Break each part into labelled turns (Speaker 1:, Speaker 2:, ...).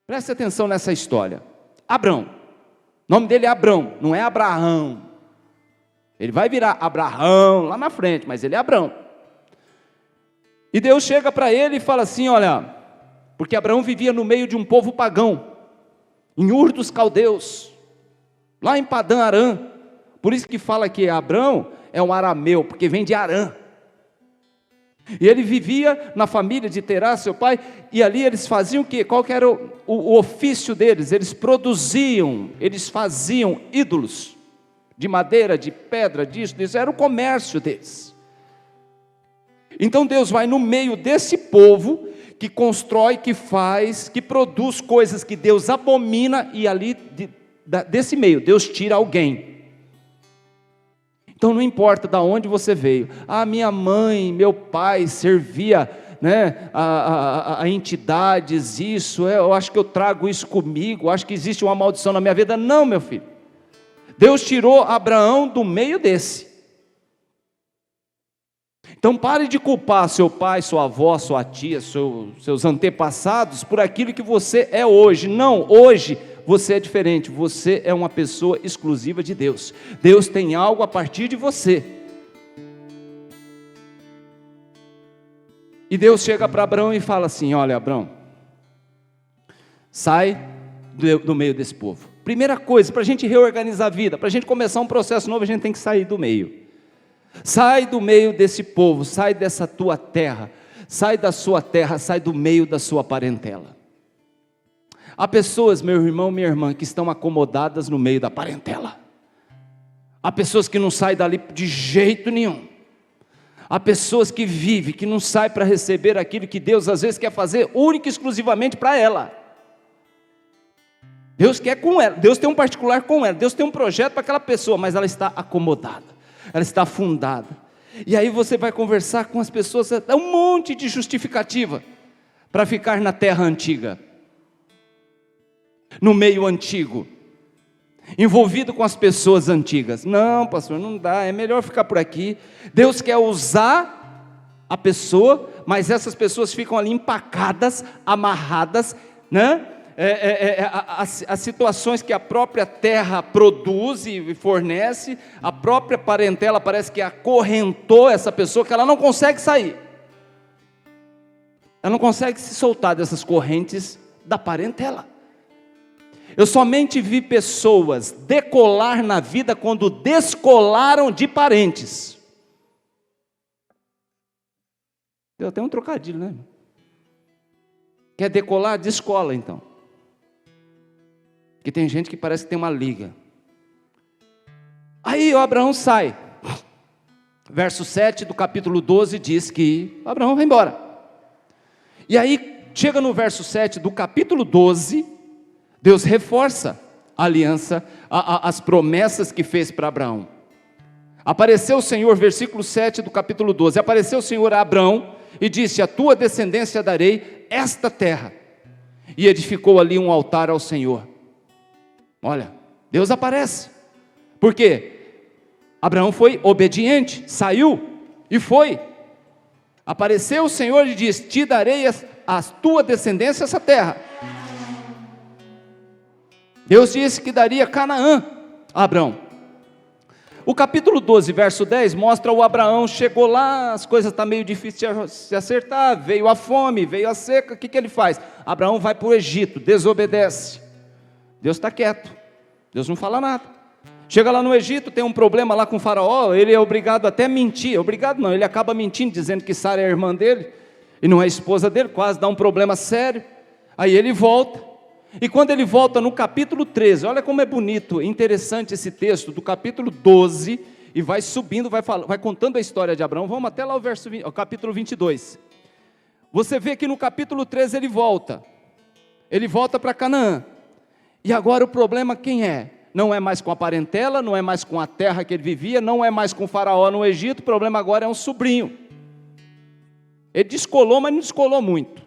Speaker 1: Preste atenção nessa história. Abrão, o nome dele é Abrão, não é Abraão. Ele vai virar Abraão lá na frente, mas ele é Abrão. E Deus chega para ele e fala assim, olha, porque Abraão vivia no meio de um povo pagão, em Ur dos Caldeus, lá em Padã Arã. Por isso que fala que Abrão é um arameu, porque vem de Arã. E ele vivia na família de Terá, seu pai, e ali eles faziam o quê? Qual que era o ofício deles? Eles produziam, eles faziam ídolos, de madeira, de pedra, disso, era o comércio deles. Então Deus vai no meio desse povo, que constrói, que faz, que produz coisas que Deus abomina, e ali, desse meio, Deus tira alguém. Então não importa de onde você veio, minha mãe, meu pai servia, né, a entidades, isso, eu acho que eu trago isso comigo, acho que existe uma maldição na minha vida. Não, meu filho, Deus tirou Abraão do meio desse. Então pare de culpar seu pai, sua avó, sua tia, seus antepassados por aquilo que você é hoje. Não, hoje você é diferente, você é uma pessoa exclusiva de Deus. Deus tem algo a partir de você. E Deus chega para Abraão e fala assim, olha Abraão, sai do meio desse povo. Primeira coisa, para a gente reorganizar a vida, para a gente começar um processo novo, a gente tem que sair do meio. Sai do meio desse povo, sai dessa tua terra, sai da sua terra, sai do meio da sua parentela. Há pessoas, meu irmão, minha irmã, que estão acomodadas no meio da parentela. Há pessoas que não saem dali de jeito nenhum. Há pessoas que vivem, que não saem para receber aquilo que Deus às vezes quer fazer única e exclusivamente para ela. Deus quer com ela, Deus tem um particular com ela, Deus tem um projeto para aquela pessoa, mas ela está acomodada, ela está afundada. E aí você vai conversar com as pessoas, dá um monte de justificativa para ficar na terra antiga, no meio antigo, envolvido com as pessoas antigas. Não, pastor, não dá, é melhor ficar por aqui. Deus quer usar a pessoa, mas essas pessoas ficam ali empacadas, amarradas, né? As situações que a própria terra produz e fornece, a própria parentela parece que acorrentou essa pessoa, que ela não consegue sair, ela não consegue se soltar dessas correntes da parentela. Eu somente vi pessoas decolar na vida quando descolaram de parentes. Deu até um trocadilho, né? Quer decolar? Descola então. Porque tem gente que parece que tem uma liga. Aí o Abraão sai. Verso 7 do capítulo 12 diz que Abraão vai embora. E aí chega no verso 7 do capítulo 12, Deus reforça a aliança, as promessas que fez para Abraão. Apareceu o Senhor, versículo 7 do capítulo 12, apareceu o Senhor a Abraão e disse, a tua descendência darei esta terra. E edificou ali um altar ao Senhor. Olha, Deus aparece. Por quê? Abraão foi obediente, saiu e foi. Apareceu o Senhor e disse, te darei a tua descendência essa terra. Deus disse que daria Canaã a Abraão. O capítulo 12, verso 10, mostra o Abraão, chegou lá, as coisas estão meio difíceis de se acertar, veio a fome, veio a seca, o que ele faz? Abraão vai para o Egito, desobedece. Deus está quieto, Deus não fala nada. Chega lá no Egito, tem um problema lá com o faraó, ele é obrigado até a mentir, obrigado não, ele acaba mentindo, dizendo que Sara é a irmã dele, e não é a esposa dele, quase dá um problema sério. Aí ele volta. E quando ele volta no capítulo 13, olha como é bonito, interessante esse texto, do capítulo 12, e vai subindo, vai contando a história de Abraão, vamos até lá o capítulo 22. Você vê que no capítulo 13 ele volta para Canaã, e agora o problema quem é? Não é mais com a parentela, não é mais com a terra que ele vivia, não é mais com o faraó no Egito, o problema agora é um sobrinho. Ele descolou, mas não descolou muito.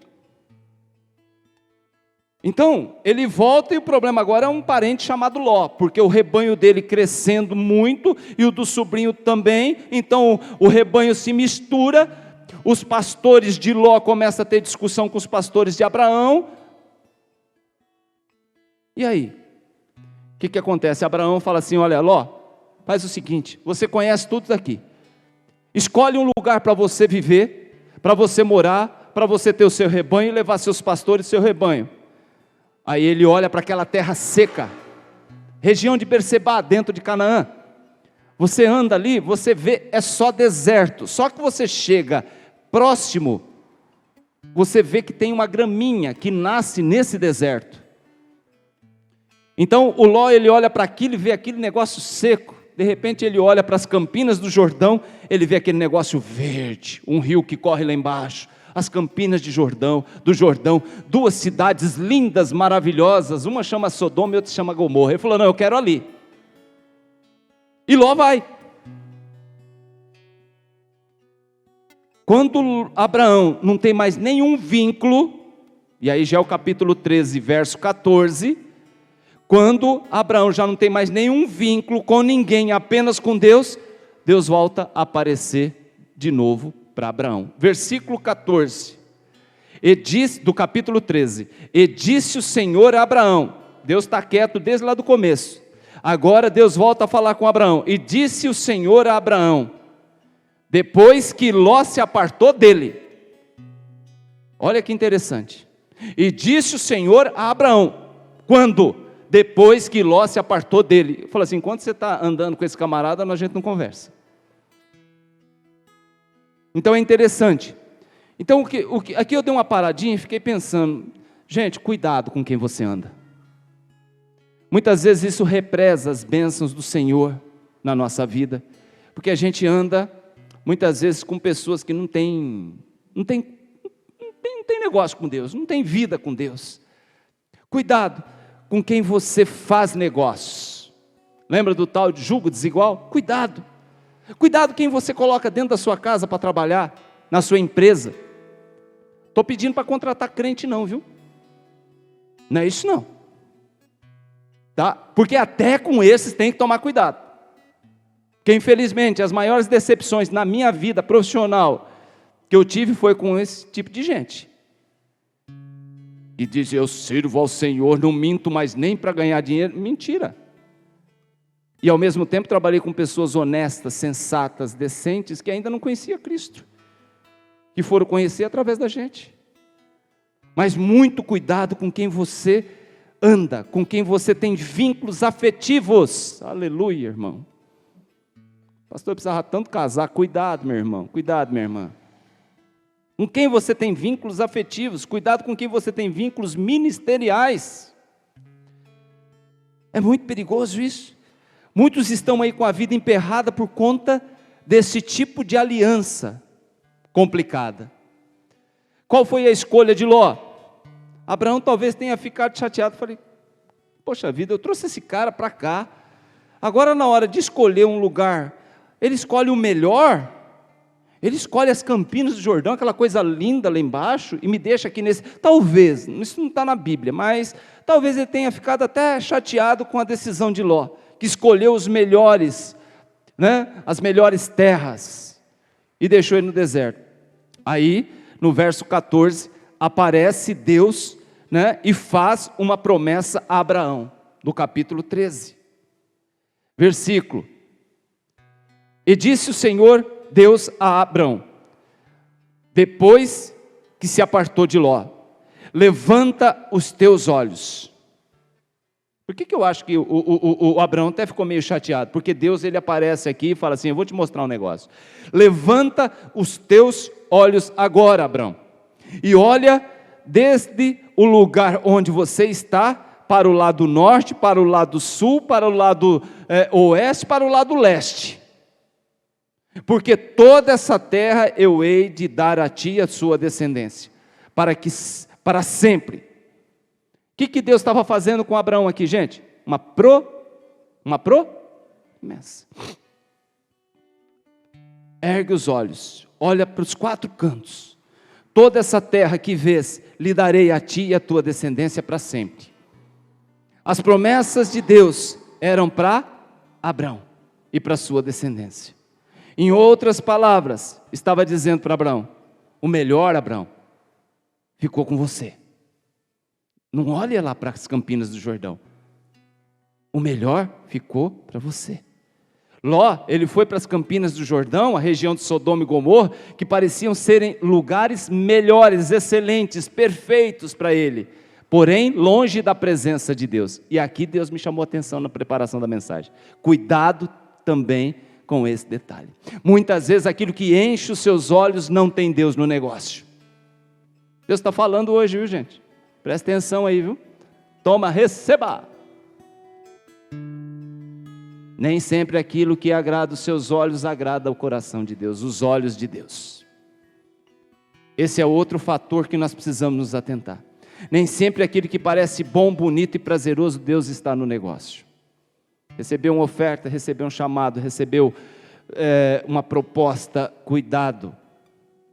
Speaker 1: Então, ele volta e o problema agora é um parente chamado Ló, porque o rebanho dele crescendo muito, e o do sobrinho também, então o rebanho se mistura, os pastores de Ló começam a ter discussão com os pastores de Abraão, E aí? O que acontece? Abraão fala assim, olha, Ló, faz o seguinte, você conhece tudo daqui. Escolhe um lugar para você viver, para você morar, para você ter o seu rebanho e levar seus pastores e seu rebanho. Aí ele olha para aquela terra seca, região de Berseba, dentro de Canaã. Você anda ali, você vê, é só deserto. Só que você chega próximo, você vê que tem uma graminha que nasce nesse deserto. Então o Ló, ele olha para aquilo e vê aquele negócio seco. De repente ele olha para as campinas do Jordão, ele vê aquele negócio verde, um rio que corre lá embaixo. As campinas do Jordão, duas cidades lindas, maravilhosas, uma chama Sodoma e outra chama Gomorra. Ele falou, não, eu quero ali. E Ló vai. Quando Abraão não tem mais nenhum vínculo, e aí já é o capítulo 13, verso 14, quando Abraão já não tem mais nenhum vínculo com ninguém, apenas com Deus, Deus volta a aparecer de novo para Abraão. Versículo 14, do capítulo 13, e disse o Senhor a Abraão, Deus está quieto desde lá do começo, agora Deus volta a falar com Abraão, e disse o Senhor a Abraão, depois que Ló se apartou dele, olha que interessante, e disse o Senhor a Abraão, quando? Depois que Ló se apartou dele. Fala assim, enquanto você está andando com esse camarada, a gente não conversa. Então é interessante. Então aqui eu dei uma paradinha e fiquei pensando, gente, cuidado com quem você anda. Muitas vezes isso represa as bênçãos do Senhor na nossa vida, porque a gente anda muitas vezes com pessoas que não tem negócio com Deus, não tem vida com Deus. Cuidado com quem você faz negócios. Lembra do tal de jugo desigual? Cuidado. Cuidado quem você coloca dentro da sua casa para trabalhar, na sua empresa. Estou pedindo para contratar crente não, viu? Não é isso não. Tá? Porque até com esses tem que tomar cuidado. Porque infelizmente as maiores decepções na minha vida profissional que eu tive foi com esse tipo de gente. E diz, eu sirvo ao Senhor, não minto mais nem para ganhar dinheiro. Mentira. E ao mesmo tempo trabalhei com pessoas honestas, sensatas, decentes, que ainda não conheciam Cristo, que foram conhecer através da gente. Mas muito cuidado com quem você anda, com quem você tem vínculos afetivos. Aleluia, irmão. Pastor, eu precisava tanto casar. Cuidado, meu irmão, cuidado, minha irmã. Com quem você tem vínculos afetivos, cuidado com quem você tem vínculos ministeriais. É muito perigoso isso. Muitos estão aí com a vida emperrada por conta desse tipo de aliança complicada. Qual foi a escolha de Ló? Abraão talvez tenha ficado chateado, falei, poxa vida, eu trouxe esse cara para cá, agora na hora de escolher um lugar, ele escolhe o melhor. Ele escolhe as campinas do Jordão, aquela coisa linda lá embaixo, e me deixa aqui nesse... Talvez, isso não está na Bíblia, mas talvez ele tenha ficado até chateado com a decisão de Ló, que escolheu os melhores, né, as melhores terras, e deixou ele no deserto. Aí, no verso 14, aparece Deus, né, e faz uma promessa a Abraão, no capítulo 13. Versículo. E disse o Senhor Deus a Abraão, depois que se apartou de Ló, levanta os teus olhos. Por que eu acho que o Abraão até ficou meio chateado? Porque Deus, ele aparece aqui e fala assim, eu vou te mostrar um negócio. Levanta os teus olhos agora, Abraão, e olha desde o lugar onde você está, para o lado norte, para o lado sul, para o lado oeste, para o lado leste. Porque toda essa terra eu hei de dar a ti e a sua descendência, para sempre. O que Deus estava fazendo com Abraão aqui, gente? Uma promessa. Ergue os olhos, olha para os quatro cantos. Toda essa terra que vês, lhe darei a ti e a tua descendência para sempre. As promessas de Deus eram para Abraão e para a sua descendência. Em outras palavras, estava dizendo para Abraão, o melhor, Abraão, ficou com você. Não olhe lá para as campinas do Jordão, o melhor ficou para você. Ló, ele foi para as campinas do Jordão, a região de Sodoma e Gomorra, que pareciam serem lugares melhores, excelentes, perfeitos para ele, porém longe da presença de Deus. E aqui Deus me chamou a atenção na preparação da mensagem. Cuidado também com esse detalhe. Muitas vezes aquilo que enche os seus olhos não tem Deus no negócio. Deus está falando hoje, viu, gente? Presta atenção aí, viu? Toma, receba! Nem sempre aquilo que agrada os seus olhos agrada o coração de Deus, os olhos de Deus. Esse é outro fator que nós precisamos nos atentar. Nem sempre aquilo que parece bom, bonito e prazeroso, Deus está no negócio. Recebeu uma oferta, recebeu um chamado, recebeu uma proposta, cuidado.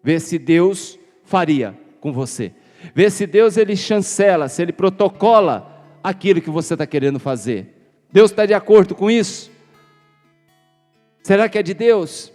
Speaker 1: Vê se Deus faria com você. Vê se Deus ele chancela, se ele protocola aquilo que você está querendo fazer. Deus está de acordo com isso? Será que é de Deus?